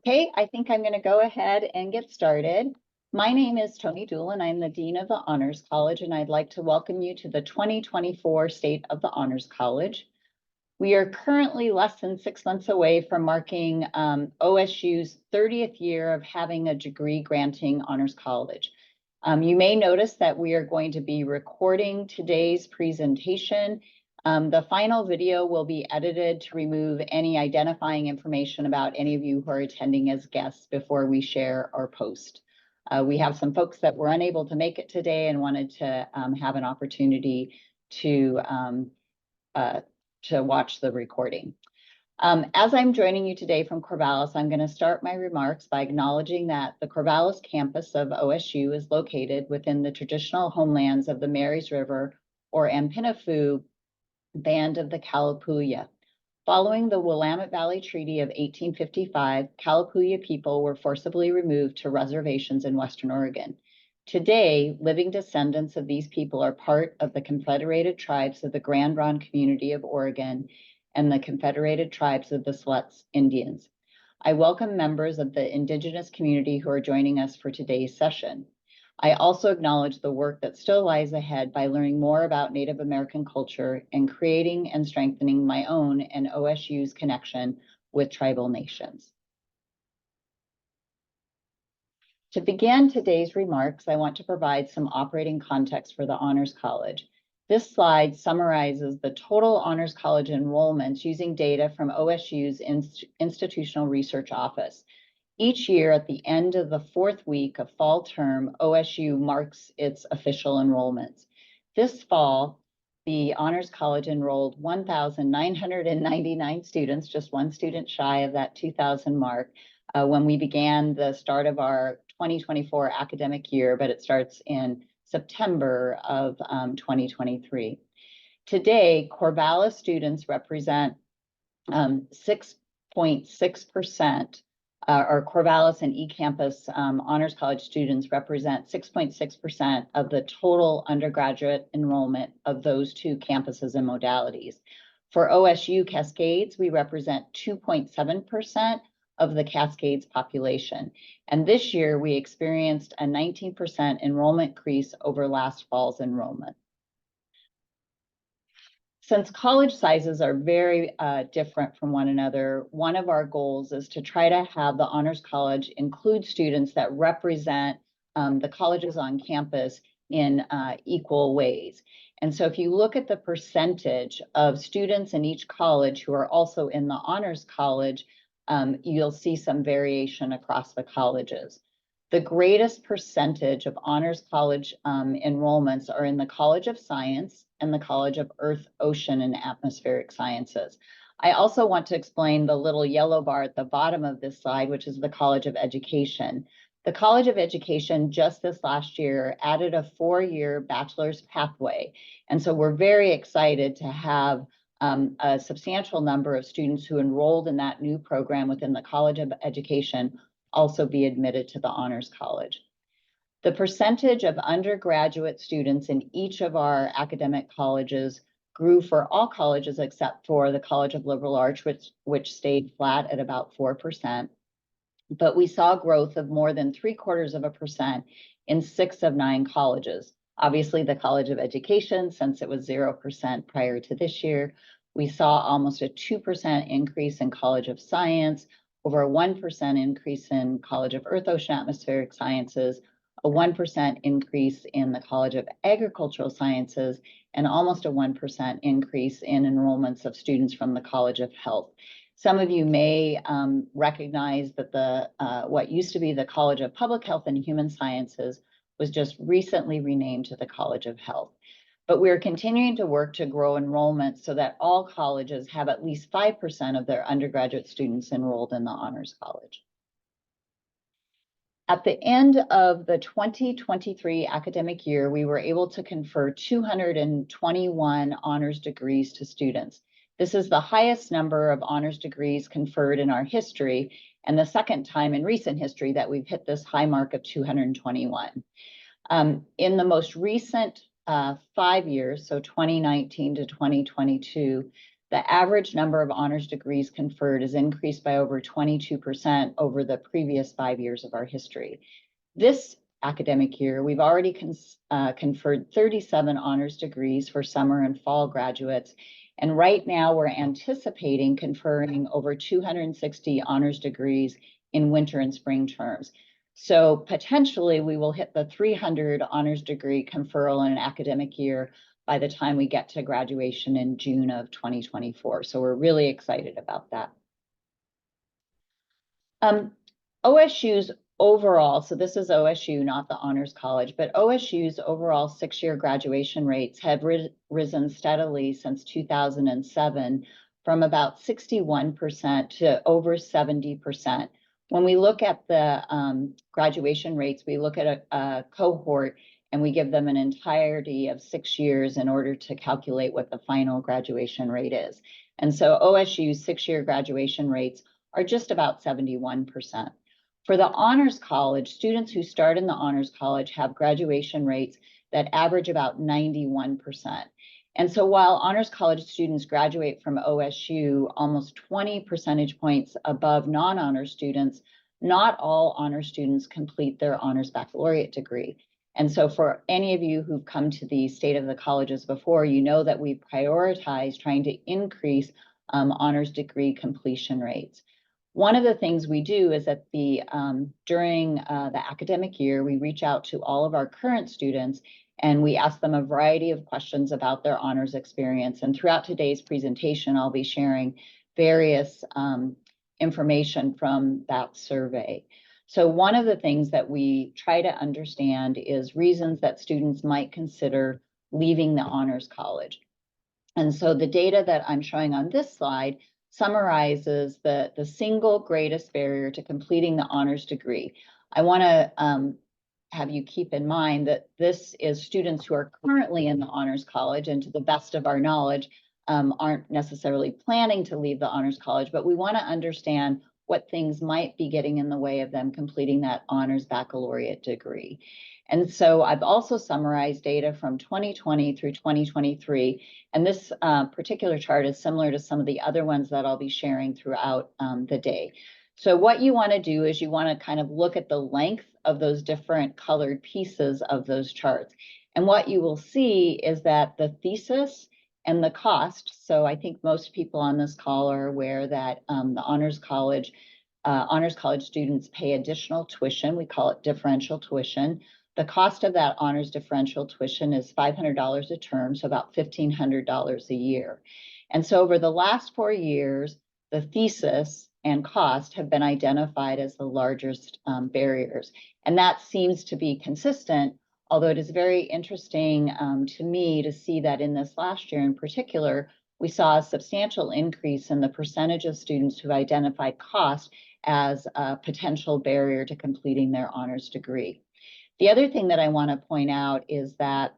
Okay, I think I'm going to go ahead and get started. My name is Toni Doolan. I'm the Dean of the Honors College, and I'd like to welcome you to the 2024 State of the Honors College. We are currently less than 6 months away from marking OSU's 30th year of having a degree-granting honors college. You may notice that we are going to be recording today's presentation. The final video will be edited to remove any identifying information about any of you who are attending as guests before we share our post. We have some folks that were unable to make it today and wanted to have an opportunity to watch the recording. As I'm joining you today from Corvallis, I'm going to start my remarks by acknowledging that the Corvallis campus of OSU is located within the traditional homelands of the Marys River or Ampinifu Band of the Kalapuya. Following the Willamette Valley Treaty of 1855, Kalapuya people were forcibly removed to reservations in Western Oregon. Today, living descendants of these people are part of the Confederated Tribes of the Grand Ronde Community of Oregon and the Confederated Tribes of the Siletz Indians. I welcome members of the Indigenous community who are joining us for today's session. I also acknowledge the work that still lies ahead by learning more about Native American culture and creating and strengthening my own and OSU's connection with tribal nations. To begin today's remarks, I want to provide some operating context for the Honors College. This slide summarizes the total Honors College enrollments using data from OSU's Institutional Research Office. Each year at the end of the 4th week of fall term, OSU marks its official enrollments. This fall, the Honors College enrolled 1,999 students, just one student shy of that 2,000 mark, when we began the start of our 2024 academic year, but it starts in September of 2023. Today, Corvallis students represent 6.6%. Our Corvallis and eCampus Honors College students represent 6.6% of the total undergraduate enrollment of those two campuses and modalities. For OSU Cascades, we represent 2.7% of the Cascades population. And this year, we experienced a 19% enrollment increase over last fall's enrollment. Since college sizes are very different from one another, one of our goals is to try to have the Honors College include students that represent the colleges on campus in equal ways. And so if you look at the percentage of students in each college who are also in the Honors College, you'll see some variation across the colleges. The greatest percentage of Honors College enrollments are in the College of Science and the College of Earth, Ocean, and Atmospheric Sciences. I also want to explain the little yellow bar at the bottom of this slide, which is the College of Education. The College of Education just this last year added a 4-year bachelor's pathway. And so we're very excited to have a substantial number of students who enrolled in that new program within the College of Education also be admitted to the Honors College. The percentage of undergraduate students in each of our academic colleges grew for all colleges except for the College of Liberal Arts, which stayed flat at about 4%. But we saw growth of more than 0.75% in 6 of 9 colleges. Obviously, the College of Education, since it was 0% prior to this year, we saw almost a 2% increase in College of Science, over a 1% increase in College of Earth, Ocean, Atmospheric Sciences, a 1% increase in the College of Agricultural Sciences, and almost a 1% increase in enrollments of students from the College of Health. Some of you may recognize that the what used to be the College of Public Health and Human Sciences was just recently renamed to the College of Health. But we're continuing to work to grow enrollment so that all colleges have at least 5% of their undergraduate students enrolled in the Honors College. At the end of the 2023 academic year, we were able to confer 221 honors degrees to students. This is the highest number of honors degrees conferred in our history, and the second time in recent history that we've hit this high mark of 221. In the most recent 5 years, so 2019 to 2022, the average number of honors degrees conferred is increased by over 22% over the previous 5 years of our history. This academic year, we've already conferred 37 honors degrees for summer and fall graduates. And right now we're anticipating conferring over 260 honors degrees in winter and spring terms. So potentially we will hit the 300 honors degree conferral in an academic year by the time we get to graduation in June of 2024. So we're really excited about that. OSU's overall, so this is OSU, not the Honors College, but OSU's overall 6-year graduation rates have risen steadily since 2007 from about 61% to over 70%. When we look at the graduation rates, we look at a cohort and we give them an entirety of 6 years in order to calculate what the final graduation rate is. And so OSU's 6-year graduation rates are just about 71%. For the Honors College, students who start in the Honors College have graduation rates that average about 91%. And so while Honors College students graduate from OSU almost 20 percentage points above non-honor students, not all honor students complete their honors baccalaureate degree. And so for any of you who've come to the State of the Colleges before, you know that we prioritize trying to increase honors degree completion rates. One of the things we do is that during the academic year, we reach out to all of our current students and we ask them a variety of questions about their honors experience. And throughout today's presentation, I'll be sharing various information from that survey. So one of the things that we try to understand is reasons that students might consider leaving the Honors College. And so the data that I'm showing on this slide summarizes the single greatest barrier to completing the honors degree. I want to have you keep in mind that this is students who are currently in the Honors College and to the best of our knowledge aren't necessarily planning to leave the Honors College, but we want to understand what things might be getting in the way of them completing that honors baccalaureate degree. And so I've also summarized data from 2020 through 2023. And this particular chart is similar to some of the other ones that I'll be sharing throughout the day. So what you want to do is you want to kind of look at the length of those different colored pieces of those charts. And what you will see is that the thesis and the cost, so I think most people on this call are aware that the Honors College students pay additional tuition. We call it differential tuition. The cost of that honors differential tuition is $500 a term, so about $1,500 a year. And so over the last 4 years, the thesis and cost have been identified as the largest barriers. And that seems to be consistent, although it is very interesting to me to see that in this last year in particular, we saw a substantial increase in the percentage of students who identified cost as a potential barrier to completing their honors degree. The other thing that I want to point out is that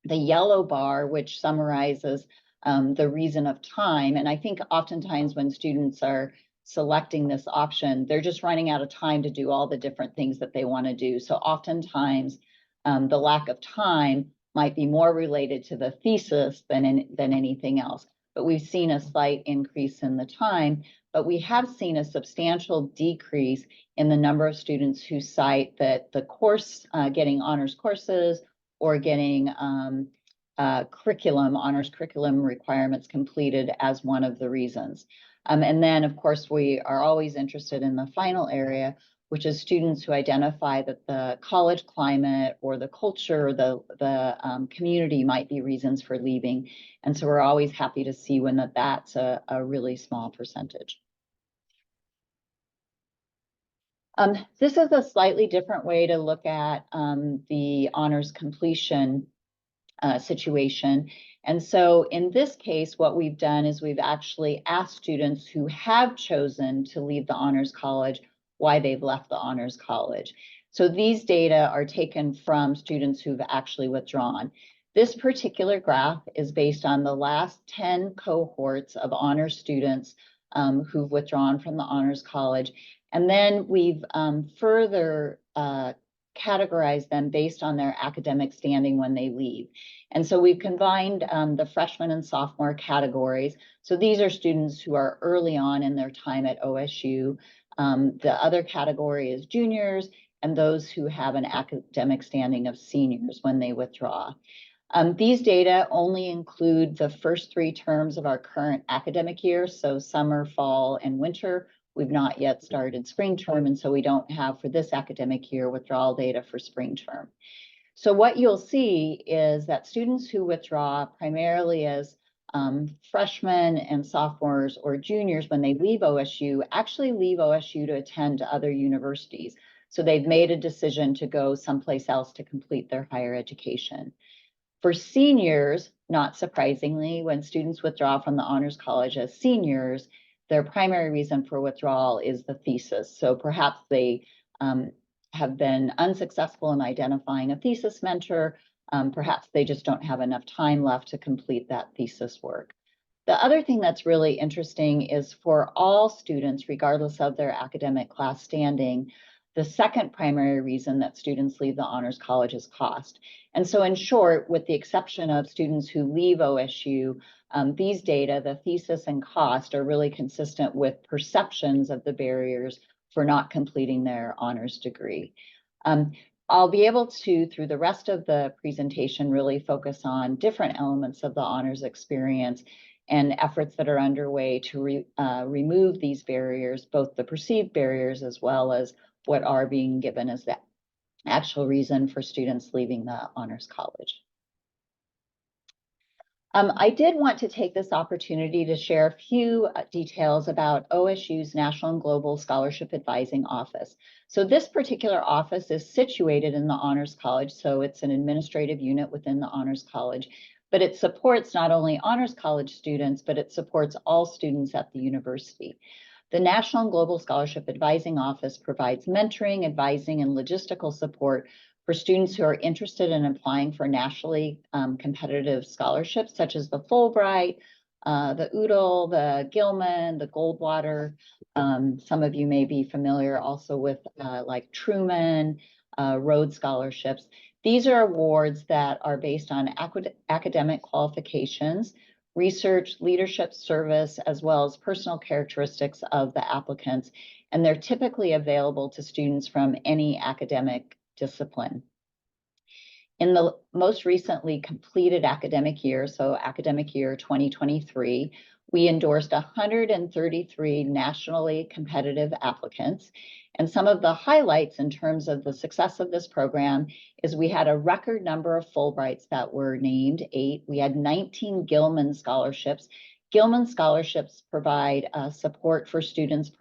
the yellow bar, which summarizes the reason of time, and I think oftentimes when students are selecting this option, they're just running out of time to do all the different things that they want to do. So oftentimes the lack of time might be more related to the thesis than anything else. But we've seen a slight increase in the time, but we have seen a substantial decrease in the number of students who cite that the course, getting honors courses or getting honors curriculum requirements completed as one of the reasons. And then, of course, we are always interested in the final area, which is students who identify that the college climate or the culture, the community might be reasons for leaving. And so we're always happy to see when that's a really small percentage. This is a slightly different way to look at the honors completion situation. And so in this case, what we've done is we've actually asked students who have chosen to leave the Honors College why they've left the Honors College. So these data are taken from students who've actually withdrawn. This particular graph is based on the last 10 cohorts of honors students who've withdrawn from the Honors College. And then we've further categorize them based on their academic standing when they leave. And so we've combined the freshman and sophomore categories. So these are students who are early on in their time at OSU. The other category is juniors and those who have an academic standing of seniors when they withdraw. These data only include the first 3 terms of our current academic year, so summer, fall, and winter. We've not yet started spring term, and so we don't have for this academic year withdrawal data for spring term. So what you'll see is that students who withdraw primarily as freshmen and sophomores or juniors when they leave OSU actually leave OSU to attend to other universities. So they've made a decision to go someplace else to complete their higher education. For seniors, not surprisingly, when students withdraw from the Honors College as seniors, their primary reason for withdrawal is the thesis. So perhaps they have been unsuccessful in identifying a thesis mentor. Perhaps they just don't have enough time left to complete that thesis work. The other thing that's really interesting is for all students, regardless of their academic class standing, the second primary reason that students leave the Honors College is cost. And so in short, with the exception of students who leave OSU, these data, the thesis and cost, are really consistent with perceptions of the barriers for not completing their honors degree. I'll be able to, through the rest of the presentation, really focus on different elements of the honors experience and efforts that are underway to remove these barriers, both the perceived barriers as well as what are being given as the actual reason for students leaving the Honors College. I did want to take this opportunity to share a few details about OSU's National and Global Scholarship Advising Office. So this particular office is situated in the Honors College, so it's an administrative unit within the Honors College, but it supports not only Honors College students, but it supports all students at the university. The National and Global Scholarship Advising Office provides mentoring, advising, and logistical support for students who are interested in applying for nationally competitive scholarships, such as the Fulbright, the Udall, the Gilman, the Goldwater. Some of you may be familiar also with like Truman, Rhodes scholarships. These are awards that are based on academic qualifications, research, leadership, service, as well as personal characteristics of the applicants. And they're typically available to students from any academic discipline. In the most recently completed academic year, so academic year 2023, we endorsed 133 nationally competitive applicants. And some of the highlights in terms of the success of this program is we had a record number of Fulbrights that were named, 8. We had 19 Gilman scholarships. Gilman scholarships provide support for students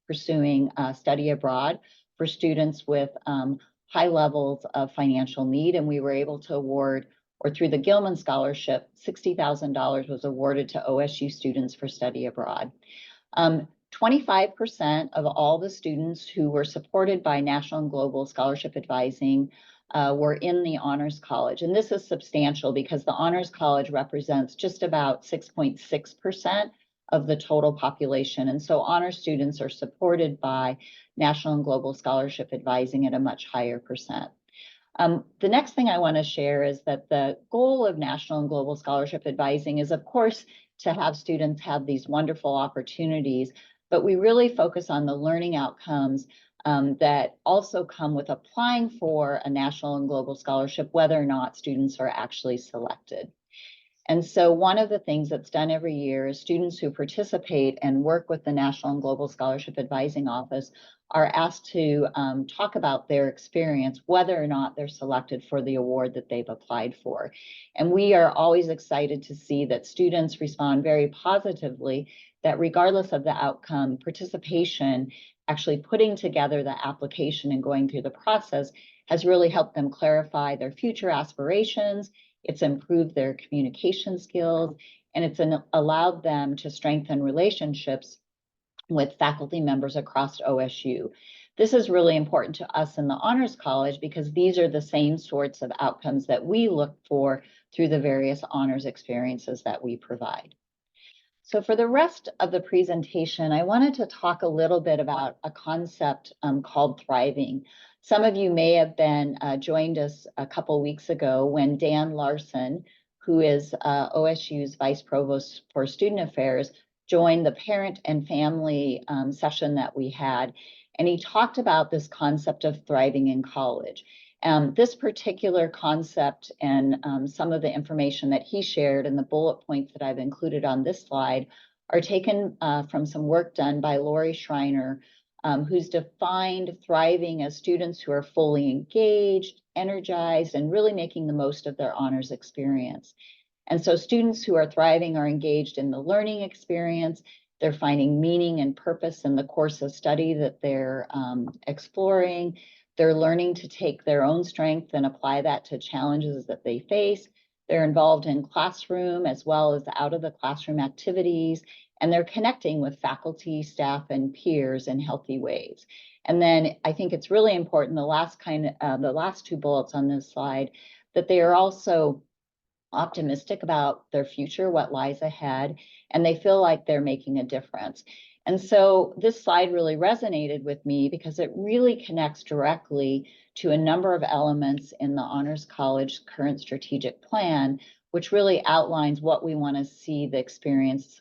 pursuing study abroad, for students with high levels of financial need. And we were able to award, or through the Gilman Scholarship, $60,000 was awarded to OSU students for study abroad. 25% of all the students who were supported by National and Global Scholarship Advising were in the Honors College. And this is substantial because the Honors College represents just about 6.6% of the total population. And so honor students are supported by National and Global Scholarship Advising at a much higher percent. The next thing I want to share is that the goal of National and Global Scholarship Advising is, of course, to have students have these wonderful opportunities, but we really focus on the learning outcomes that also come with applying for a National and Global Scholarship, whether or not students are actually selected. And so one of the things that's done every year is students who participate and work with the National and Global Scholarship Advising Office are asked to talk about their experience, whether or not they're selected for the award that they've applied for. And we are always excited to see that students respond very positively, that regardless of the outcome, participation, actually putting together the application and going through the process has really helped them clarify their future aspirations. It's improved their communication skills, and it's allowed them to strengthen relationships with faculty members across OSU. This is really important to us in the Honors College because these are the same sorts of outcomes that we look for through the various honors experiences that we provide. So for the rest of the presentation, I wanted to talk a little bit about a concept called thriving. Some of you may have been joined us a couple weeks ago when Dan Larson, who is OSU's Vice Provost for Student Affairs, joined the parent and family session that we had. And he talked about this concept of thriving in college. This particular concept and some of the information that he shared and the bullet points that I've included on this slide are taken from some work done by Lori Schreiner, who's defined thriving as students who are fully engaged, energized, and really making the most of their honors experience. And so students who are thriving are engaged in the learning experience. They're finding meaning and purpose in the course of study that they're exploring. They're learning to take their own strength and apply that to challenges that they face. They're involved in classroom as well as out of the classroom activities, and they're connecting with faculty, staff, and peers in healthy ways. And then I think it's really important, the last two bullets on this slide, that they are also optimistic about their future, what lies ahead, and they feel like they're making a difference. And so this slide really resonated with me because it really connects directly to a number of elements in the Honors College current strategic plan, which really outlines what we want to see the experience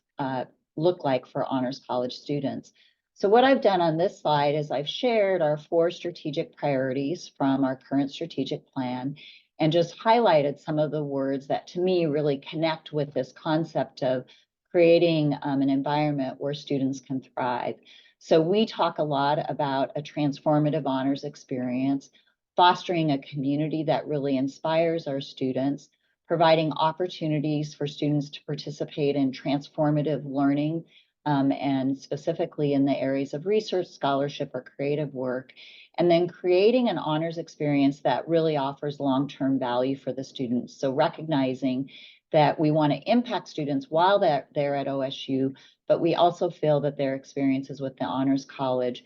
look like for Honors College students. So what I've done on this slide is I've shared our 4 strategic priorities from our current strategic plan and just highlighted some of the words that to me really connect with this concept of creating an environment where students can thrive. So we talk a lot about a transformative honors experience, fostering a community that really inspires our students, providing opportunities for students to participate in transformative learning, and specifically in the areas of research, scholarship, or creative work, and then creating an honors experience that really offers long-term value for the students. So recognizing that we want to impact students while they're at OSU, but we also feel that their experiences with the Honors College,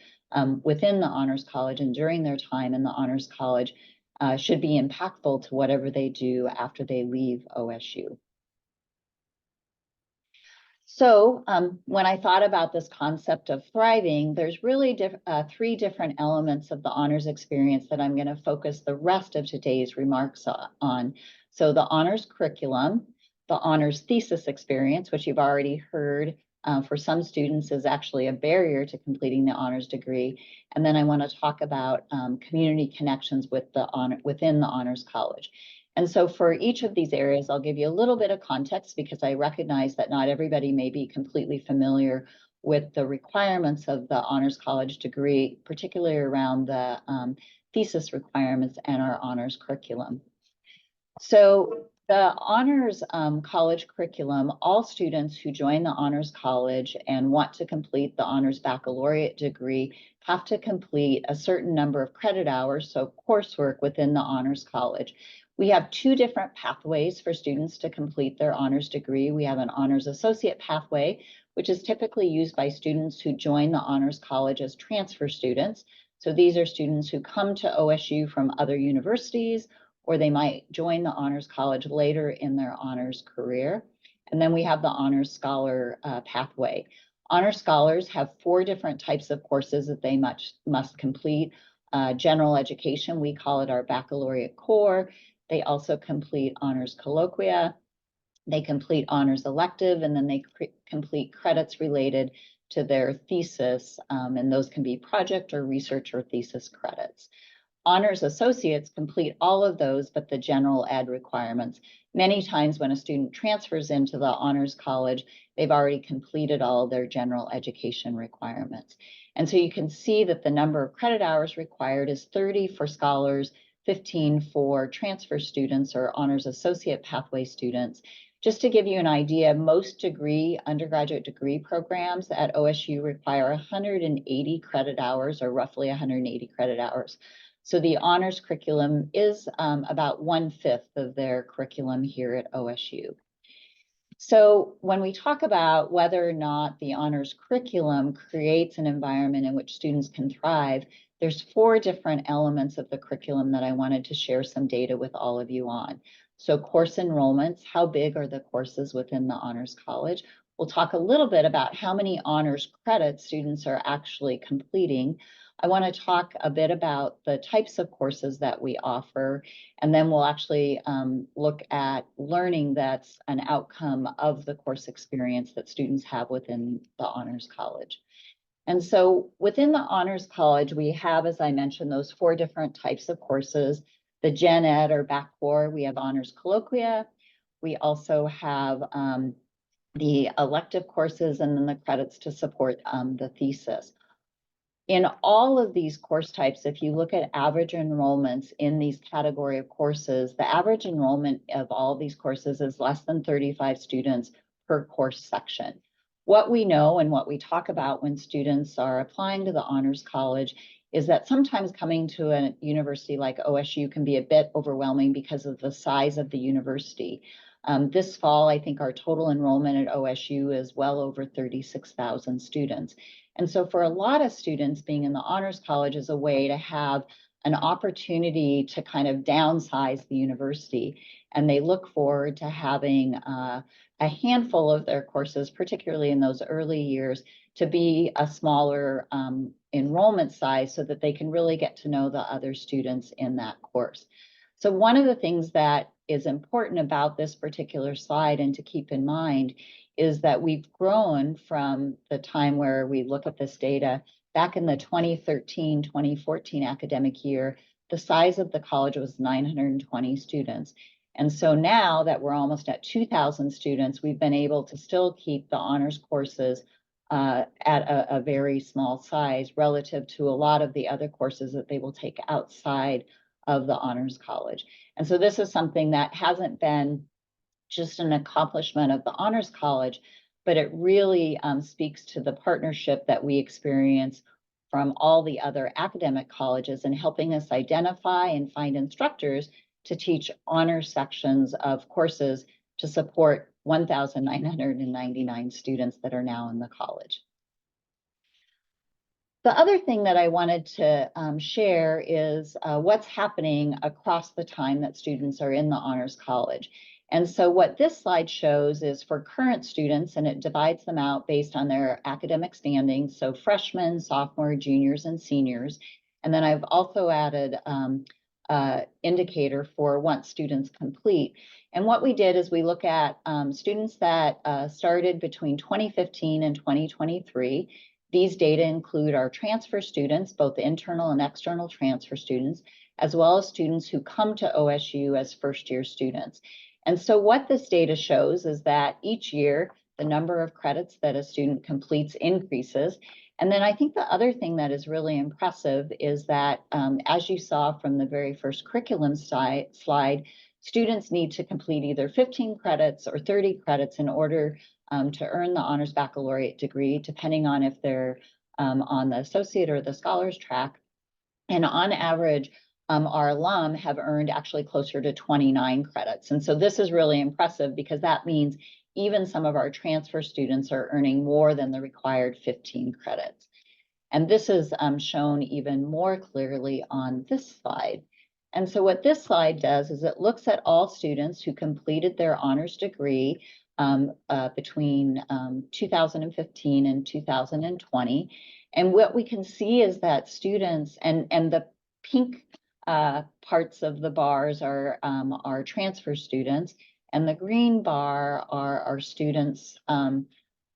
within the Honors College and during their time in the Honors College, should be impactful to whatever they do after they leave OSU. So when I thought about this concept of thriving, there's really 3 different elements of the honors experience that I'm going to focus the rest of today's remarks on. So the honors curriculum, the honors thesis experience, which you've already heard for some students is actually a barrier to completing the honors degree. And then I want to talk about community connections within the Honors College. And so for each of these areas, I'll give you a little bit of context because I recognize that not everybody may be completely familiar with the requirements of the Honors College degree, particularly around the thesis requirements and our honors curriculum. So the Honors College curriculum, all students who join the Honors College and want to complete the Honors Baccalaureate degree have to complete a certain number of credit hours, so coursework within the Honors College. We have 2 different pathways for students to complete their honors degree. We have an honors associate pathway, which is typically used by students who join the Honors College as transfer students. So these are students who come to OSU from other universities, or they might join the Honors College later in their honors career. And then we have the Honors Scholar pathway. Honor Scholars have 4 different types of courses that they must complete. General education, we call it our baccalaureate core. They also complete honors colloquia, they complete honors elective, and then they complete credits related to their thesis, and those can be project or research or thesis credits. Honors associates complete all of those, but the general ed requirements. Many times when a student transfers into the Honors College, they've already completed all their general education requirements. And so you can see that the number of credit hours required is 30 for scholars, 15 for transfer students or honors associate pathway students. Just to give you an idea, most undergraduate degree programs at OSU require 180 credit hours, or roughly 180 credit hours. So the honors curriculum is about 1/5 of their curriculum here at OSU. So when we talk about whether or not the honors curriculum creates an environment in which students can thrive, there's 4 different elements of the curriculum that I wanted to share some data with all of you on. So course enrollments, how big are the courses within the Honors College? we'll talk a little bit about how many honors credits students are actually completing. I want to talk a bit about the types of courses that we offer, and then we'll actually look at learning that's an outcome of the course experience that students have within the Honors College. And so within the Honors College, we have, as I mentioned, those 4 different types of courses. The Gen Ed or back core, we have Honors Colloquia. We also have the elective courses and then the credits to support the thesis. In all of these course types, if you look at average enrollments in these category of courses, the average enrollment of all of these courses is less than 35 students per course section. What we know and what we talk about when students are applying to the Honors College is that sometimes coming to a university like OSU can be a bit overwhelming because of the size of the university. This fall, I think our total enrollment at OSU is well over 36,000 students. And so for a lot of students, being in the Honors College is a way to have an opportunity to kind of downsize the university. And they look forward to having a handful of their courses, particularly in those early years, to be a smaller enrollment size so that they can really get to know the other students in that course. So one of the things that is important about this particular slide and to keep in mind is that we've grown from the time where we look at this data back in the 2013-2014 academic year. The size of the college was 920 students. And so now that we're almost at 2,000 students, we've been able to still keep the honors courses at a very small size relative to a lot of the other courses that they will take outside of the Honors College. And so this is something that hasn't been just an accomplishment of the Honors College, but it really speaks to the partnership that we experience from all the other academic colleges in helping us identify and find instructors to teach honor sections of courses to support 1,999 students that are now in the college. The other thing that I wanted to share is what's happening across the time that students are in the Honors College. And so what this slide shows is for current students, and it divides them out based on their academic standing. So freshmen, sophomore, juniors, and seniors. And then I've also added indicator for once students complete. And what we did is we look at students that started between 2015 and 2023. These data include our transfer students, both internal and external transfer students, as well as students who come to OSU as first-year students. And so what this data shows is that each year, the number of credits that a student completes increases. And then I think the other thing that is really impressive is that, as you saw from the very first curriculum slide, students need to complete either 15 credits or 30 credits in order to earn the honors baccalaureate degree, depending on if they're on the associate or the scholars track. And on average, our alum have earned actually closer to 29 credits. And so this is really impressive because that means even some of our transfer students are earning more than the required 15 credits. And this is shown even more clearly on this slide. And so what this slide does is it looks at all students who completed their honors degree between 2015 and 2020. And what we can see is that students, and the pink parts of the bars are transfer students, and the green bar are our students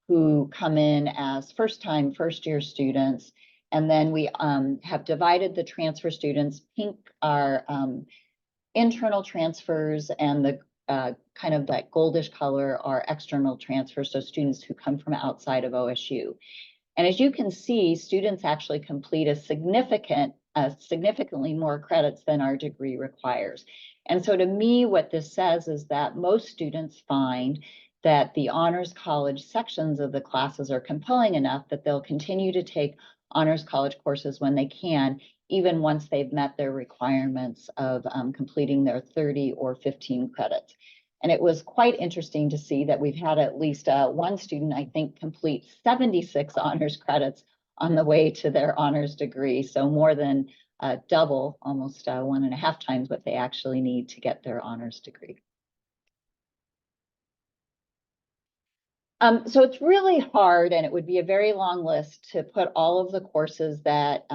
who come in as first-year students. And then we have divided the transfer students. Pink are internal transfers, and the kind of that goldish color are external transfers, so students who come from outside of OSU. And as you can see, students actually complete significantly more credits than our degree requires. And so to me, what this says is that most students find that the Honors College sections of the classes are compelling enough that they'll continue to take Honors College courses when they can, even once they've met their requirements of completing their 30 or 15 credits. And it was quite interesting to see that we've had at least one student, I think, complete 76 honors credits on the way to their honors degree. So more than double, almost 1.5 times what they actually need to get their honors degree. So it's really hard, and it would be a very long list to put all of the courses that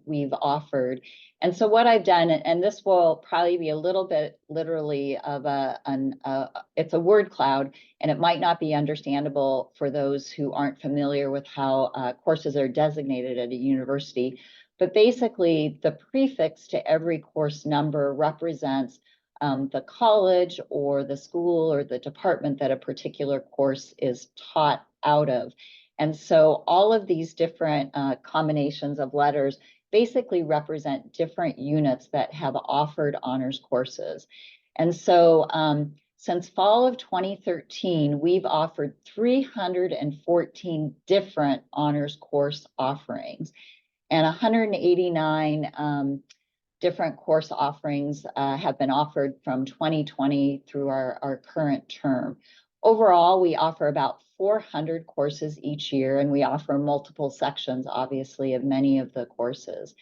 we've offered. And so what I've done, and this will probably be a little bit literally of it's a word cloud, and it might not be understandable for those who aren't familiar with how courses are designated at a university. But basically, the prefix to every course number represents the college or the school or the department that a particular course is taught out of. And so all of these different combinations of letters basically represent different units that have offered honors courses. And so since fall of 2013, we've offered 314 different honors course offerings and 189 different course offerings have been offered from 2020 through our current term. Overall, we offer about 400 courses each year, and we offer multiple sections, obviously, of many of the courses.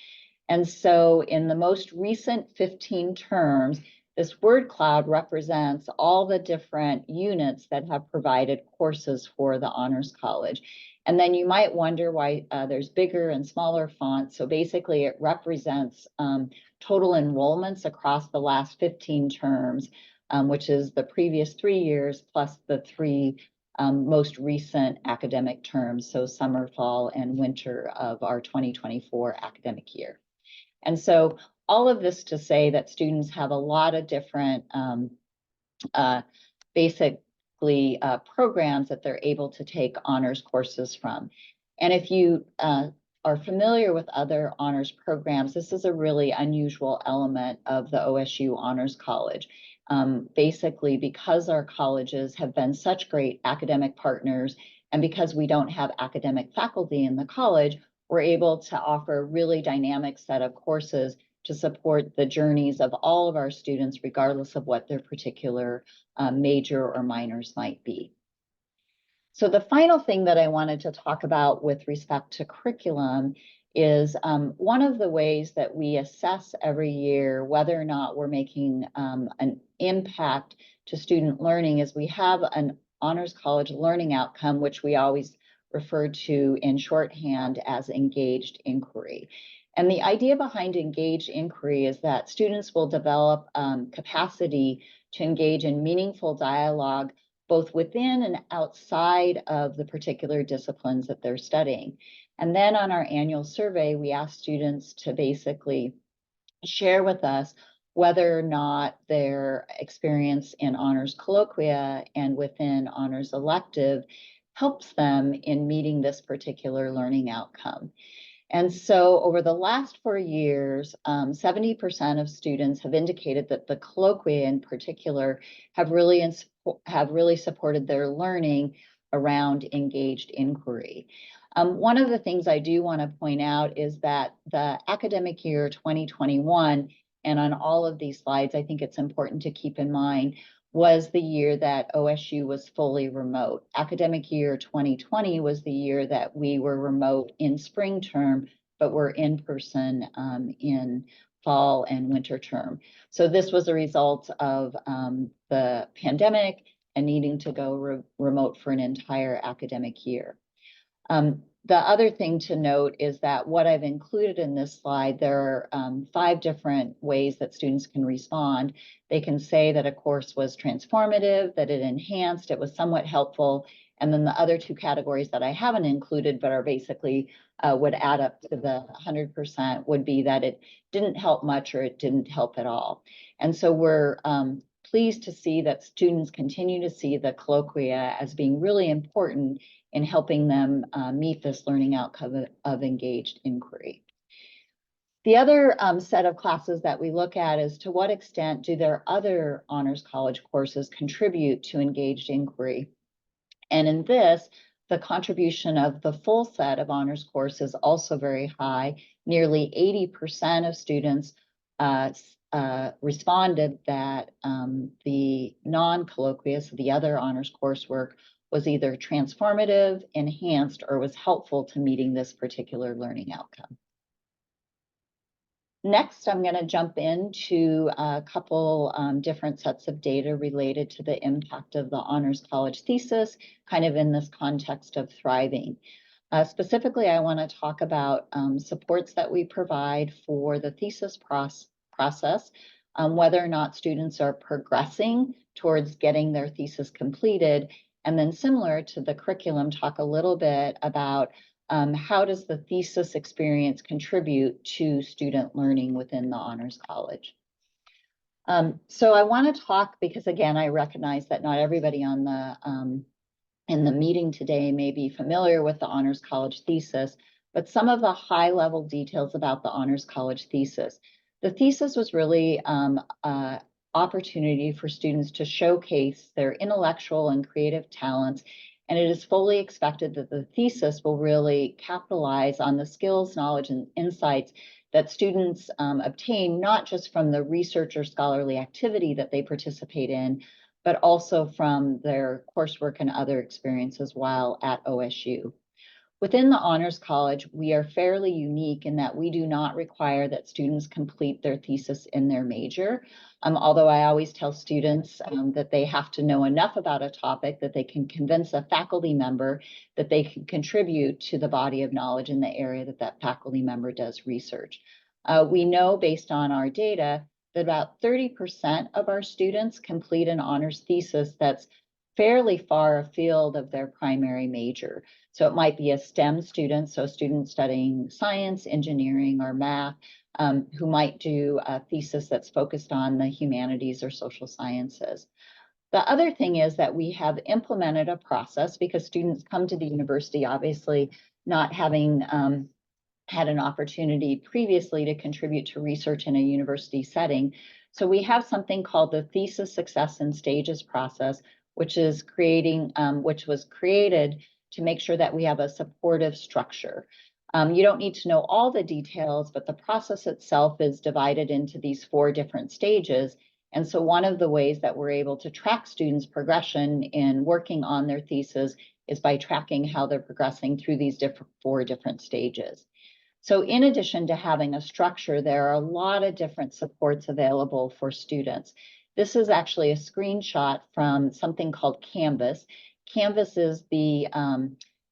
And so in the most recent 15 terms, this word cloud represents all the different units that have provided courses for the Honors College. And then you might wonder why there's bigger and smaller fonts. So basically it represents total enrollments across the last 15 terms, which is the previous 3 years plus the 3 most recent academic terms, so summer, fall, and winter of our 2024 academic year. And so all of this to say that students have a lot of different basically programs that they're able to take honors courses from. And if you are familiar with other honors programs, this is a really unusual element of the OSU Honors College. Basically, because our colleges have been such great academic partners, and because we don't have academic faculty in the college, we're able to offer a really dynamic set of courses to support the journeys of all of our students, regardless of what their particular major or minors might be. So the final thing that I wanted to talk about with respect to curriculum is one of the ways that we assess every year whether or not we're making an impact to student learning is we have an Honors College learning outcome, which we always refer to in shorthand as engaged inquiry. And the idea behind engaged inquiry is that students will develop capacity to engage in meaningful dialogue both within and outside of the particular disciplines that they're studying. And then on our annual survey, we ask students to basically share with us whether or not their experience in honors colloquia and within honors elective helps them in meeting this particular learning outcome. And so over the last 4 years, 70% of students have indicated that the colloquia in particular have really supported their learning around engaged inquiry. One of the things I do want to point out is that the academic year 2021, and on all of these slides, I think it's important to keep in mind, was the year that OSU was fully remote. Academic year 2020 was the year that we were remote in spring term, but were in person in fall and winter term. So this was a result of the pandemic and needing to go remote for an entire academic year. The other thing to note is that what I've included in this slide, there are 5 different ways that students can respond. They can say that a course was transformative, that it enhanced, it was somewhat helpful, and then the other 2 categories that I haven't included but are basically would add up to the 100% would be that it didn't help much or it didn't help at all. And so we're pleased to see that students continue to see the colloquia as being really important in helping them meet this learning outcome of engaged inquiry. The other set of classes that we look at is to what extent do their other Honors College courses contribute to engaged inquiry? And in this, the contribution of the full set of honors courses is also very high. Nearly 80% of students responded that the non-colloquia, so the other honors coursework, was either transformative, enhanced, or was helpful to meeting this particular learning outcome. Next, I'm going to jump into a couple different sets of data related to the impact of the Honors College thesis, kind of in this context of thriving. Specifically, I want to talk about supports that we provide for the thesis process, whether or not students are progressing towards getting their thesis completed, and then similar to the curriculum, talk a little bit about how does the thesis experience contribute to student learning within the Honors College. So I want to talk, because again, I recognize that not everybody on the in the meeting today may be familiar with the Honors College thesis, but some of the high-level details about the Honors College thesis. The thesis was really an opportunity for students to showcase their intellectual and creative talents, and it is fully expected that the thesis will really capitalize on the skills, knowledge, and insights that students obtain, not just from the research or scholarly activity that they participate in, but also from their coursework and other experiences while at OSU. Within the Honors College, we are fairly unique in that we do not require that students complete their thesis in their major. Although I always tell students that they have to know enough about a topic that they can convince a faculty member that they can contribute to the body of knowledge in the area that that faculty member does research. We know based on our data that about 30% of our students complete an honors thesis that's fairly far afield of their primary major. So it might be a STEM student, so students studying science, engineering, or math, who might do a thesis that's focused on the humanities or social sciences. The other thing is that we have implemented a process, because students come to the university obviously not having had an opportunity previously to contribute to research in a university setting. So we have something called the Thesis Success in Stages process, which was created to make sure that we have a supportive structure. You don't need to know all the details, but the process itself is divided into these 4 different stages. And so one of the ways that we're able to track students' progression in working on their thesis is by tracking how they're progressing through these 4 different stages. So in addition to having a structure, there are a lot of different supports available for students. This is actually a screenshot from something called Canvas. Canvas is the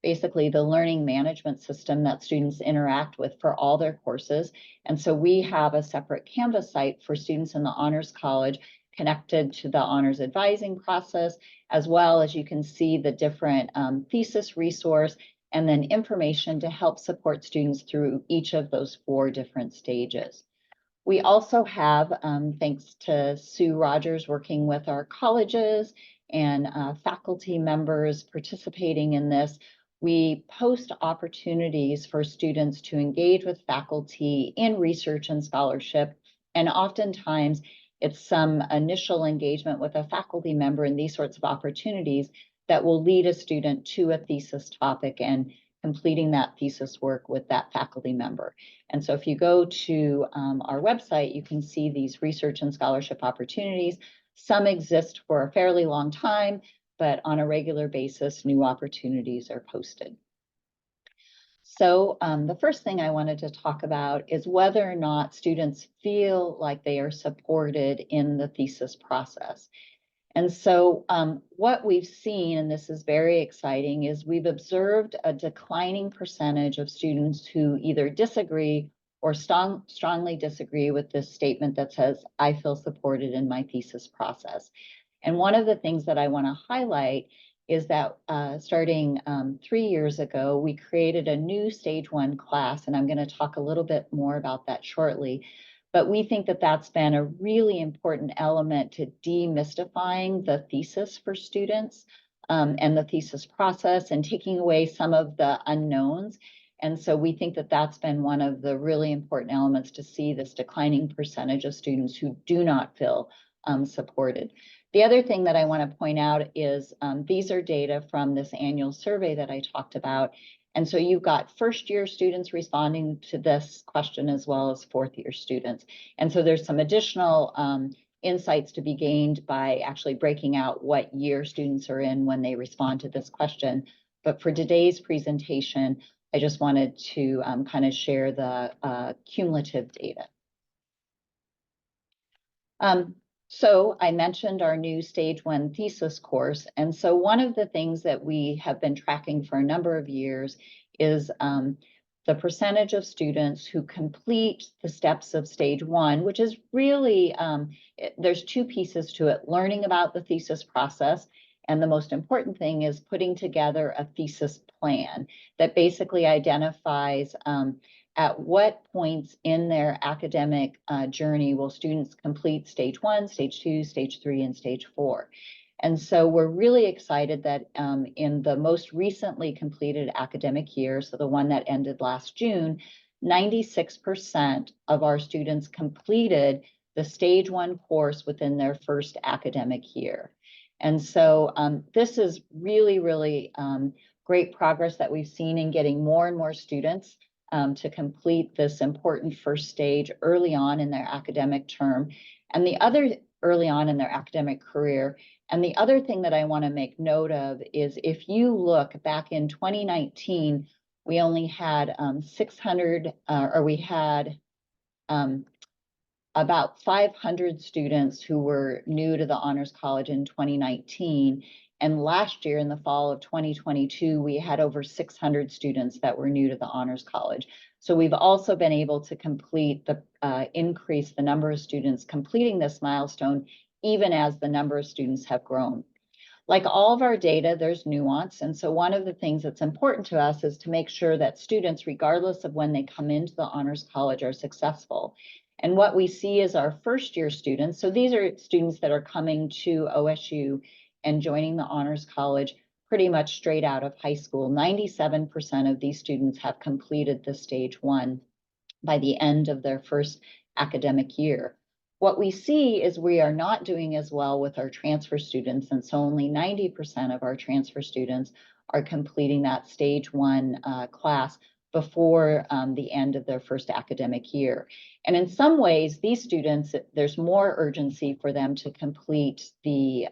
basically the learning management system that students interact with for all their courses. And so we have a separate Canvas site for students in the Honors College connected to the honors advising process, as well as you can see the different thesis resource and then information to help support students through each of those 4 different stages. We also have, thanks to Sue Rogers working with our colleges and faculty members participating in this, we post opportunities for students to engage with faculty in research and scholarship. And oftentimes it's some initial engagement with a faculty member in these sorts of opportunities that will lead a student to a thesis topic and completing that thesis work with that faculty member. And so if you go to our website, you can see these research and scholarship opportunities. Some exist for a fairly long time, but on a regular basis, new opportunities are posted. So the first thing I wanted to talk about is whether or not students feel like they are supported in the thesis process. And so what we've seen, and this is very exciting, is we've observed a declining percentage of students who either disagree or strongly disagree with this statement that says, I feel supported in my thesis process. And one of the things that I want to highlight is that starting 3 years ago, we created a new Stage 1 class, and I'm going to talk a little bit more about that shortly. But we think that that's been a really important element to demystifying the thesis for students and the thesis process and taking away some of the unknowns. And so we think that that's been one of the really important elements to see this declining percentage of students who do not feel supported. The other thing that I want to point out is these are data from this annual survey that I talked about. And so you've got first-year students responding to this question as well as fourth-year students. And so there's some additional insights to be gained by actually breaking out what year students are in when they respond to this question. But for today's presentation, I just wanted to kind of share the cumulative data. So I mentioned our new Stage 1 thesis course. And so one of the things that we have been tracking for a number of years is the percentage of students who complete the steps of Stage 1, which is really, there's two pieces to it: learning about the thesis process. And the most important thing is putting together a thesis plan that basically identifies at what points in their academic journey will students complete Stage 1, Stage 2, Stage 3, and Stage 4. And so we're really excited that in the most recently completed academic year, so the one that ended last June, 96% of our students completed the Stage 1 course within their first academic year. And so this is really, really great progress that we've seen in getting more and more students to complete this important first stage early on in their academic term, and the other early on in their academic career. And the other thing that I want to make note of is if you look back in 2019, we only had 600, or we had about 500 students who were new to the Honors College in 2019. And last year, in the fall of 2022, we had over 600 students that were new to the Honors College. So we've also been able to increase the number of students completing this milestone, even as the number of students have grown. Like all of our data, there's nuance. And so one of the things that's important to us is to make sure that students, regardless of when they come into the Honors College, are successful. And what we see is our first year students. So these are students that are coming to OSU and joining the Honors College pretty much straight out of high school. 97% of these students have completed the Stage 1 by the end of their first academic year. What we see is we are not doing as well with our transfer students, and so only 90% of our transfer students are completing that Stage 1 class before the end of their first academic year. And in some ways, these students, there's more urgency for them to complete the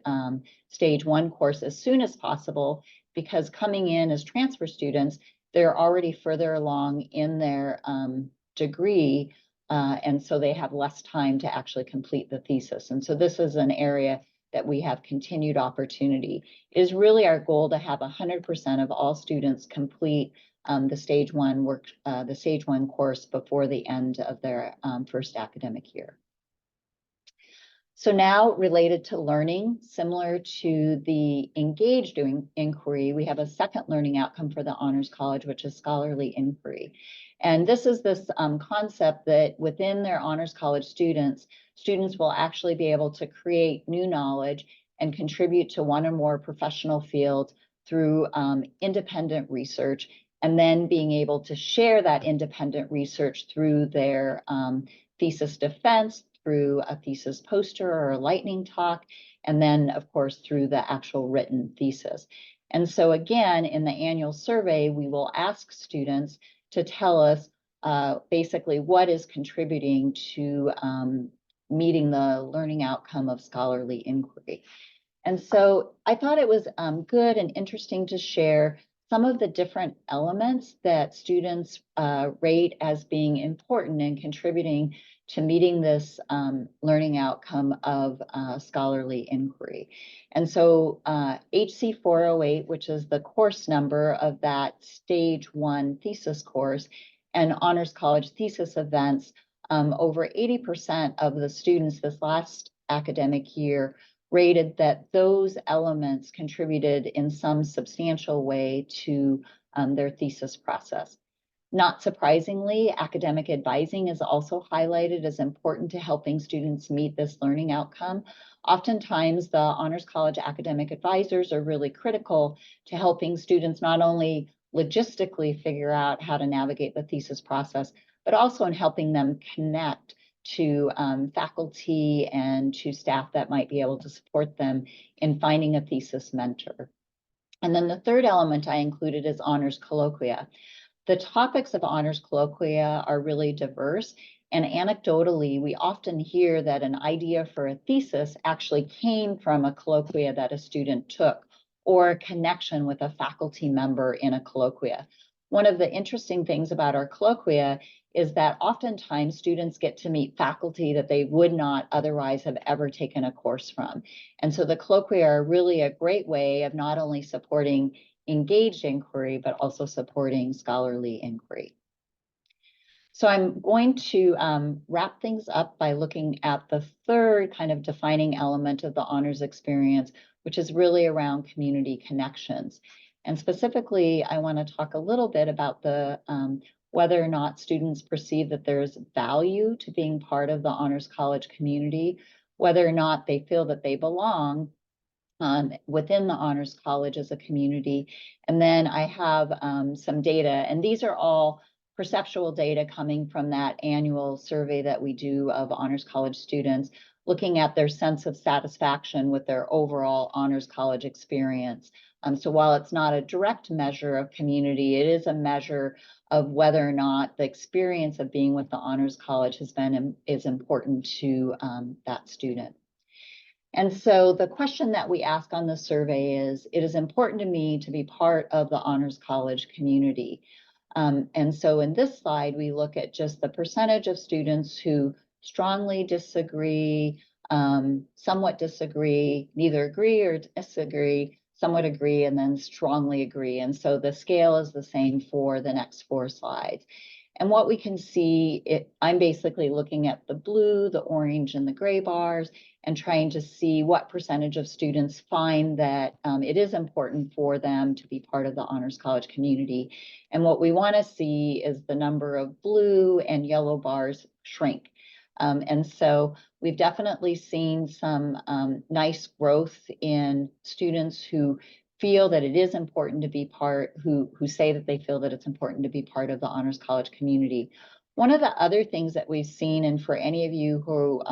Stage 1 course as soon as possible, because coming in as transfer students, they're already further along in their degree, and so they have less time to actually complete the thesis. And so this is an area that we have continued opportunity. It is really our goal to have 100% of all students complete the Stage 1 course before the end of their first academic year. So now, related to learning, similar to the engaged inquiry, we have a second learning outcome for the Honors College, which is scholarly inquiry. And this is this concept that within their Honors College students will actually be able to create new knowledge and contribute to one or more professional fields through independent research, and then being able to share that independent research through their thesis defense, through a thesis poster or a lightning talk, and then, of course, through the actual written thesis. And so again, in the annual survey, we will ask students to tell us basically what is contributing to meeting the learning outcome of scholarly inquiry. And so I thought it was good and interesting to share some of the different elements that students rate as being important in contributing to meeting this learning outcome of scholarly inquiry. And so HC 408, which is the course number of that Stage 1 thesis course, and Honors College thesis events, over 80% of the students this last academic year rated that those elements contributed in some substantial way to their thesis process. Not surprisingly, academic advising is also highlighted as important to helping students meet this learning outcome. Oftentimes, the Honors College academic advisors are really critical to helping students not only logistically figure out how to navigate the thesis process, but also in helping them connect to faculty and to staff that might be able to support them in finding a thesis mentor. And then the third element I included is honors colloquia. The topics of honors colloquia are really diverse, and anecdotally, we often hear that an idea for a thesis actually came from a colloquia that a student took, or a connection with a faculty member in a colloquia. One of the interesting things about our colloquia is that oftentimes students get to meet faculty that they would not otherwise have ever taken a course from. And so the colloquia are really a great way of not only supporting engaged inquiry, but also supporting scholarly inquiry. So I'm going to wrap things up by looking at the third kind of defining element of the honors experience, which is really around community connections. And specifically, I want to talk a little bit about the whether or not students perceive that there's value to being part of the Honors College community, whether or not they feel that they belong within the Honors College as a community. And then I have some data, and these are all perceptual data coming from that annual survey that we do of Honors College students, looking at their sense of satisfaction with their overall Honors College experience. So while it's not a direct measure of community, it is a measure of whether or not the experience of being with the Honors College is important to that student. And so the question that we ask on the survey is, it is important to me to be part of the Honors College community. And so in this slide, we look at just the percentage of students who strongly disagree, somewhat disagree, neither agree or disagree, somewhat agree, and then strongly agree. And so the scale is the same for the next 4 slides. And what we can see, I'm basically looking at the blue, the orange, and the gray bars, and trying to see what percentage of students find that it is important for them to be part of the Honors College community. And what we want to see is the number of blue and yellow bars shrink. And so we've definitely seen some nice growth in students who feel that it is important to be part, who say that they feel that it's important to be part of the Honors College community. One of the other things that we've seen, and for any of you who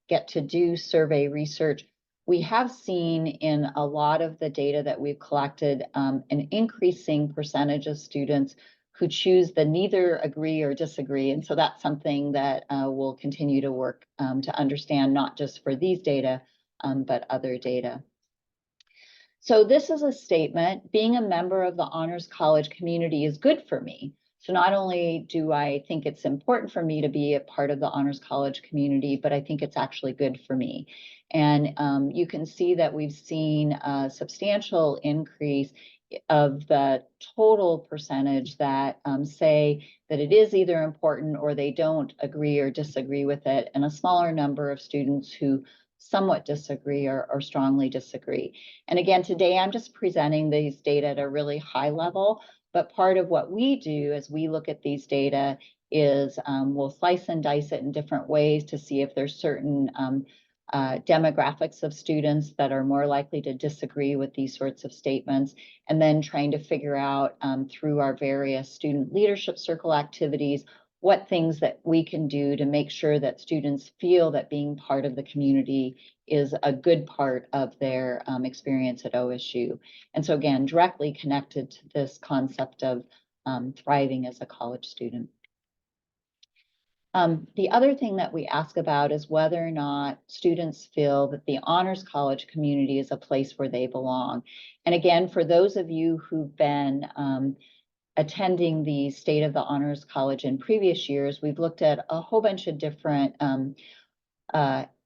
get to do survey research, we have seen in a lot of the data that we've collected an increasing percentage of students who choose the neither agree or disagree. And so that's something that we'll continue to work to understand, not just for these data, but other data. So this is a statement: being a member of the Honors College community is good for me. So not only do I think it's important for me to be a part of the Honors College community, but I think it's actually good for me. And you can see that we've seen a substantial increase of the total percentage that say that it is either important or they don't agree or disagree with it, and a smaller number of students who somewhat disagree or strongly disagree. And again, today I'm just presenting these data at a really high level, but part of what we do as we look at these data is we'll slice and dice it in different ways to see if there's certain demographics of students that are more likely to disagree with these sorts of statements, and then trying to figure out through our various student leadership circle activities what things that we can do to make sure that students feel that being part of the community is a good part of their experience at OSU. And so again, directly connected to this concept of thriving as a college student. The other thing that we ask about is whether or not students feel that the Honors College community is a place where they belong. And again, for those of you who've been attending the State of the Honors College in previous years, we've looked at a whole bunch of different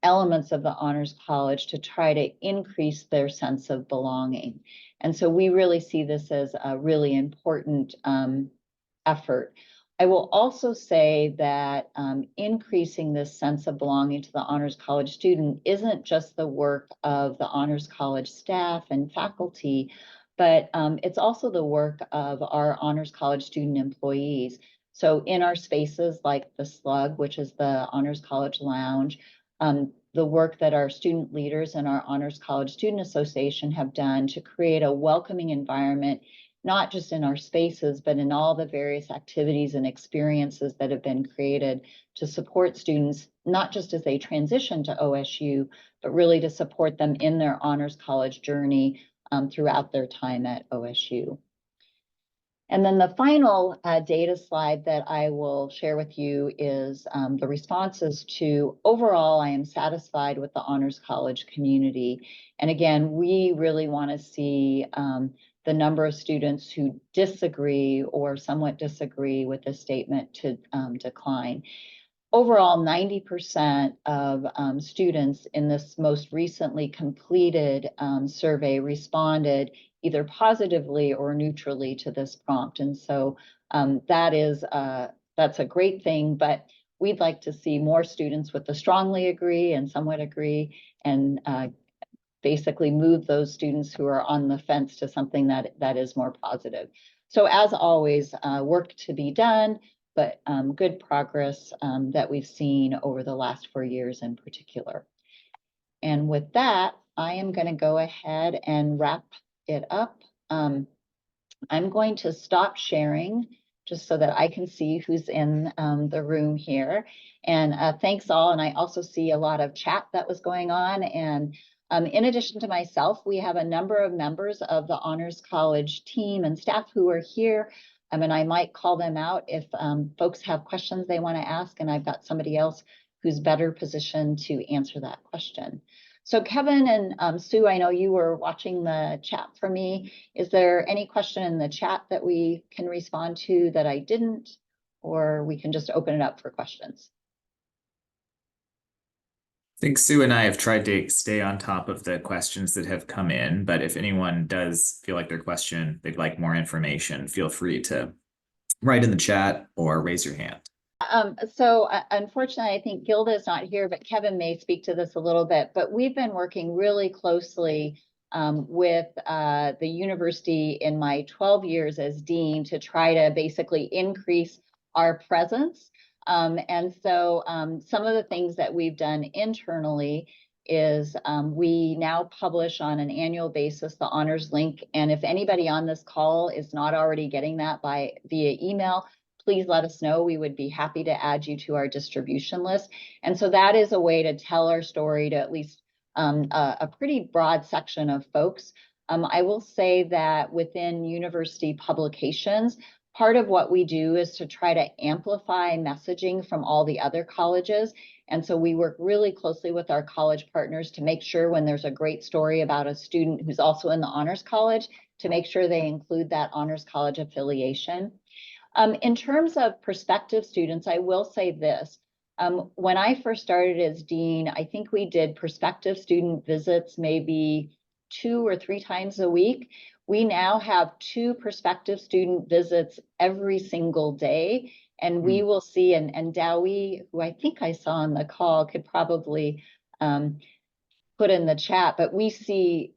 elements of the Honors College to try to increase their sense of belonging. And so we really see this as a really important effort. I will also say that increasing this sense of belonging to the Honors College student isn't just the work of the Honors College staff and faculty, but it's also the work of our Honors College student employees. So in our spaces like the Slug, which is the Honors College Lounge, the work that our student leaders and our Honors College Student Association have done to create a welcoming environment, not just in our spaces, but in all the various activities and experiences that have been created to support students, not just as they transition to OSU, but really to support them in their Honors College journey throughout their time at OSU. And then the final data slide that I will share with you is the responses to overall, I am satisfied with the Honors College community. And again, we really want to see the number of students who disagree or somewhat disagree with the statement to decline. Overall, 90% of students in this most recently completed survey responded either positively or neutrally to this prompt. And so that's a great thing, but we'd like to see more students with the strongly agree and somewhat agree, and basically move those students who are on the fence to something that is more positive. So as always, work to be done, but good progress that we've seen over the last 4 years in particular. And with that, I am going to go ahead and wrap it up. I'm going to stop sharing just so that I can see who's in the room here. And thanks all. And I also see a lot of chat that was going on. And in addition to myself, we have a number of members of the Honors College team and staff who are here. And I might call them out if folks have questions they want to ask, and I've got somebody else who's better positioned to answer that question. So Kevin and Sue, I know you were watching the chat for me. Is there any question in the chat that we can respond to that I didn't, or we can just open it up for questions? I think Sue and I have tried to stay on top of the questions that have come in, but if anyone does feel like their question, they'd like more information, feel free to write in the chat or raise your hand. Unfortunately, I think Gilda is not here, but Kevin may speak to this a little bit, but we've been working really closely with the university in my 12 years as dean to try to basically increase our presence. And so some of the things that we've done internally is we now publish on an annual basis the honors link. And if anybody on this call is not already getting that via email, please let us know. We would be happy to add you to our distribution list. And so that is a way to tell our story to at least a pretty broad section of folks. I will say that within university publications, part of what we do is to try to amplify messaging from all the other colleges. And so we work really closely with our college partners to make sure when there's a great story about a student who's also in the Honors College, to make sure they include that Honors College affiliation. In terms of prospective students, I will say this. When I first started as dean, I think we did prospective student visits maybe 2 or 3 times a week. We now have 2 prospective student visits every single day. And we will see, and Dowie, who I think I saw on the call, could probably put in the chat, but we see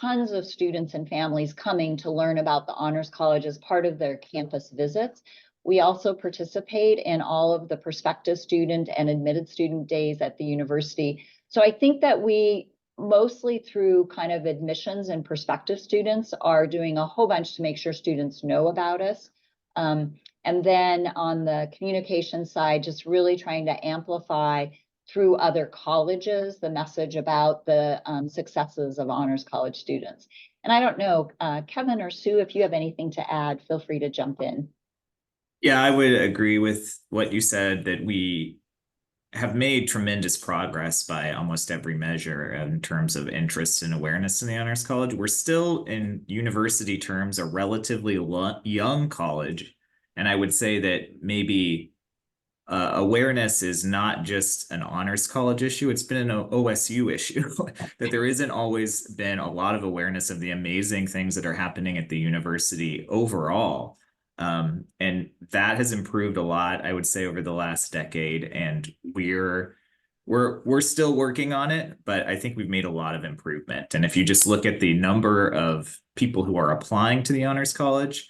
tons of students and families coming to learn about the Honors College as part of their campus visits. We also participate in all of the prospective student and admitted student days at the university. So I think that we mostly through kind of admissions and prospective students are doing a whole bunch to make sure students know about us. And then on the communication side, just really trying to amplify through other colleges the message about the successes of Honors College students. And I don't know, Kevin or Sue, if you have anything to add, feel free to jump in. Yeah, I would agree with what you said, that we have made tremendous progress by almost every measure in terms of interest and awareness in the Honors College. We're still, in university terms, a relatively young college. And I would say that maybe awareness is not just an Honors College issue. It's been an OSU issue, that there isn't always been a lot of awareness of the amazing things that are happening at the university overall. And that has improved a lot, I would say, over the last decade. And we're still working on it, but I think we've made a lot of improvement. And if you just look at the number of people who are applying to the Honors College,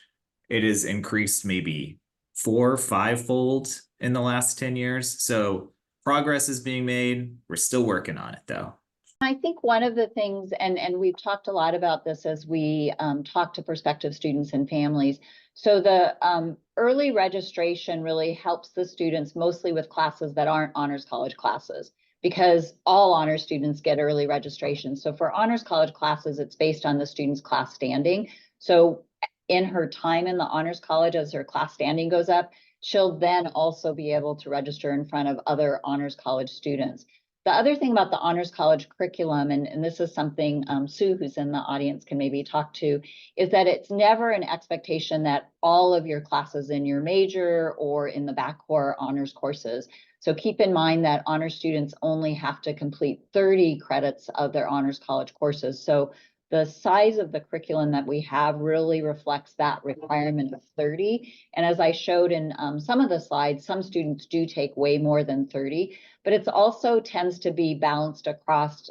it has increased maybe 4 or 5-fold in the last 10 years. So progress is being made. We're still working on it, though. I think one of the things, and we've talked a lot about this as we talk to prospective students and families. So the early registration really helps the students mostly with classes that aren't Honors College classes, because all honors students get early registration. So for Honors College classes, it's based on the student's class standing. So in her time in the Honors College, as her class standing goes up, she'll then also be able to register in front of other Honors College students. The other thing about the Honors College curriculum, and this is something Sue, who's in the audience, can maybe talk to, is that it's never an expectation that all of your classes in your major or in the back core honors courses. So keep in mind that honors students only have to complete 30 credits of their Honors College courses. So the size of the curriculum that we have really reflects that requirement of 30. And as I showed in some of the slides, some students do take way more than 30, but it's also tends to be balanced across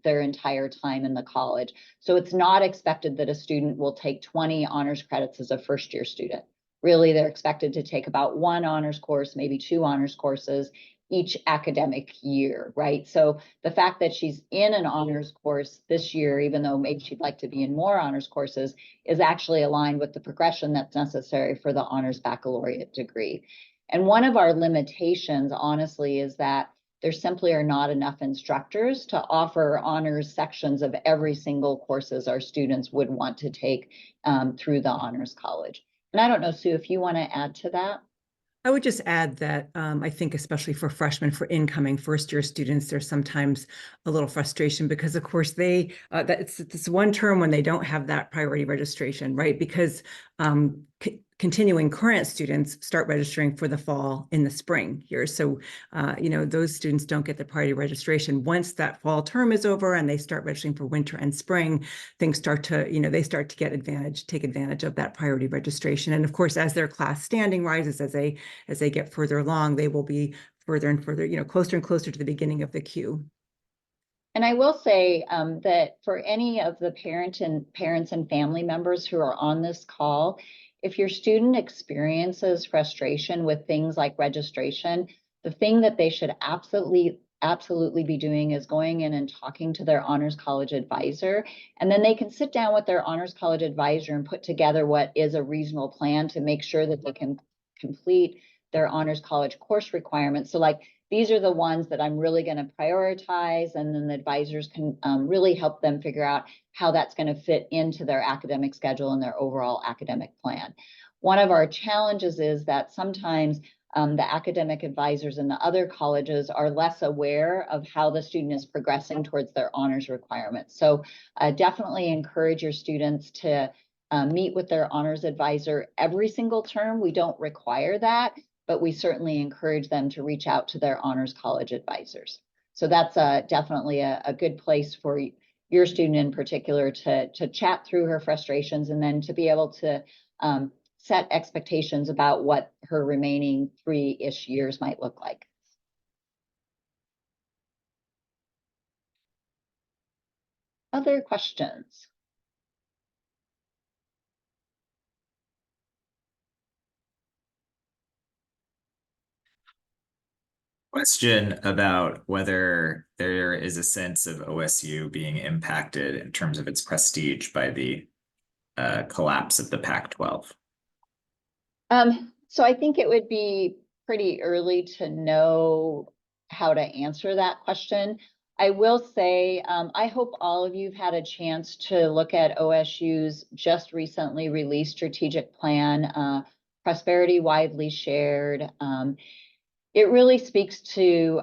their entire time in the college. So it's not expected that a student will take 20 honors credits as a first-year student. Really, they're expected to take about one honors course, maybe two honors courses each academic year, right? So the fact that she's in an honors course this year, even though maybe she'd like to be in more honors courses, is actually aligned with the progression that's necessary for the honors baccalaureate degree. And one of our limitations, honestly, is that there simply are not enough instructors to offer honors sections of every single courses our students would want to take through the Honors College. And I don't know, Sue, if you want to add to that. I would just add that I think especially for freshmen, for incoming first-year students, there's sometimes a little frustration because, of course, it's one term when they don't have that priority registration, right? Because continuing current students start registering for the fall in the spring here. So, those students don't get the priority registration. Once that fall term is over and they start registering for winter and spring, things start to, they start to take advantage of that priority registration. And of course, as their class standing rises, as they get further along, they will be further and further, closer and closer to the beginning of the queue. And I will say that for any of the parents and family members who are on this call, if your student experiences frustration with things like registration, the thing that they should absolutely be doing is going in and talking to their Honors College advisor. And then they can sit down with their Honors College advisor and put together what is a reasonable plan to make sure that they can complete their Honors College course requirements. So like, these are the ones that I'm really going to prioritize, and then the advisors can really help them figure out how that's going to fit into their academic schedule and their overall academic plan. One of our challenges is that sometimes the academic advisors in the other colleges are less aware of how the student is progressing towards their honors requirements. So definitely encourage your students to meet with their honors advisor every single term. We don't require that, but we certainly encourage them to reach out to their Honors College advisors. So that's definitely a good place for your student in particular to chat through her frustrations and then to be able to set expectations about what her remaining 3-ish years might look like. Other questions? Question about whether there is a sense of OSU being impacted in terms of its prestige by the collapse of the Pac-12. So I think it would be pretty early to know how to answer that question. I will say, I hope all of you have had a chance to look at OSU's just recently released strategic plan, Prosperity Widely Shared. It really speaks to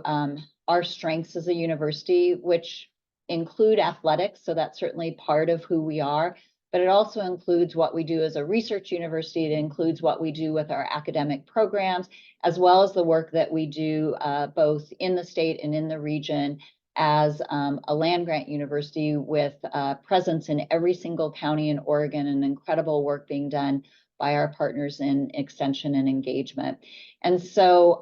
our strengths as a university, which include athletics. So that's certainly part of who we are, but it also includes what we do as a research university. It includes what we do with our academic programs, as well as the work that we do both in the state and in the region as a land-grant university with presence in every single county in Oregon, and incredible work being done by our partners in extension and engagement. And so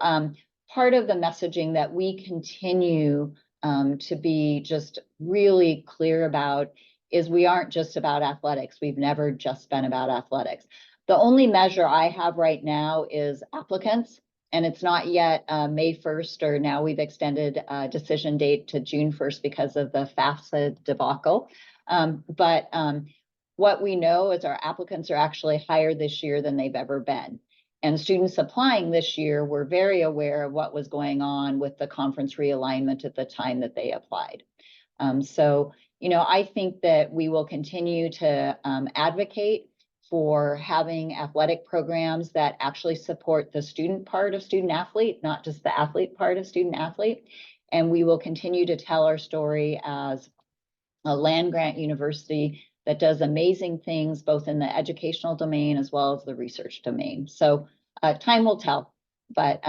part of the messaging that we continue to be just really clear about is we aren't just about athletics. We've never just been about athletics. The only measure I have right now is applicants, and it's not yet May 1st, or now we've extended decision date to June 1st because of the FAFSA debacle. But what we know is our applicants are actually higher this year than they've ever been. And students applying this year were very aware of what was going on with the conference realignment at the time that they applied. So, I think that we will continue to advocate for having athletic programs that actually support the student part of student athlete, not just the athlete part of student athlete. And we will continue to tell our story as a land-grant university that does amazing things both in the educational domain as well as the research domain. So time will tell. But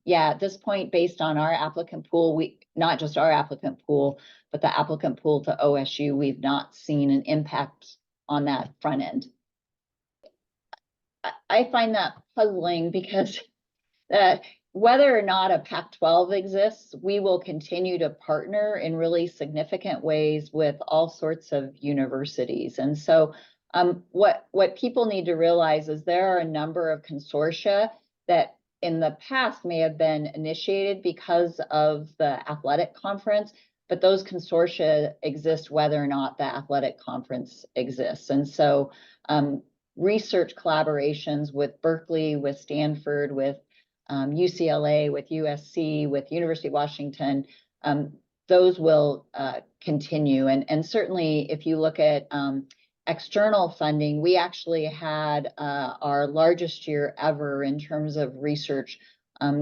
yeah, at this point, based on our applicant pool, not just our applicant pool, but the applicant pool to OSU, we've not seen an impact on that front end. I find that puzzling because whether or not a Pac-12 exists, we will continue to partner in really significant ways with all sorts of universities. And so what people need to realize is there are a number of consortia that in the past may have been initiated because of the athletic conference, but those consortia exist whether or not the athletic conference exists. And so research collaborations with Berkeley, with Stanford, with UCLA, with USC, with University of Washington, those will continue. And certainly if you look at external funding, we actually had our largest year ever in terms of research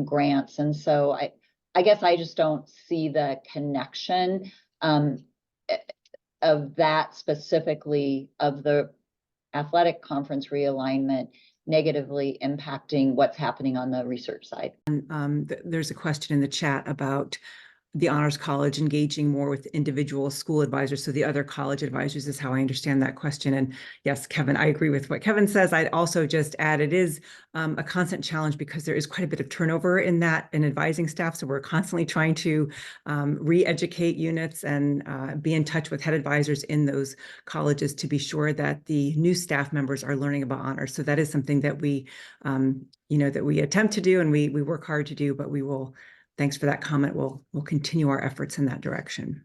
grants. And so I guess I just don't see the connection of that specifically of the athletic conference realignment negatively impacting what's happening on the research side. There's a question in the chat about the Honors College engaging more with individual school advisors. So the other college advisors is how I understand that question. And yes, Kevin, I agree with what Kevin says. I'd also just add it is a constant challenge because there is quite a bit of turnover in that in advising staff. So we're constantly trying to re-educate units and be in touch with head advisors in those colleges to be sure that the new staff members are learning about honors. So that is something that we, that we attempt to do and we work hard to do, but we will. Thanks for that comment. We'll continue our efforts in that direction.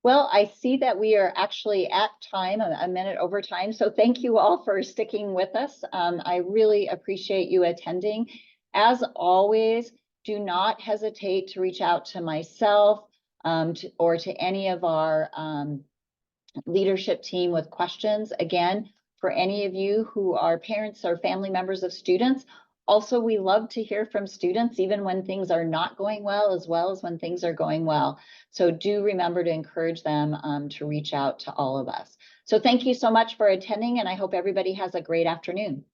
Well, I see that we are actually at time, a minute over time. So thank you all for sticking with us. I really appreciate you attending. As always, do not hesitate to reach out to myself or to any of our leadership team with questions. Again, for any of you who are parents or family members of students, also we love to hear from students even when things are not going well as when things are going well. So do remember to encourage them to reach out to all of us. So thank you so much for attending, and I hope everybody has a great afternoon.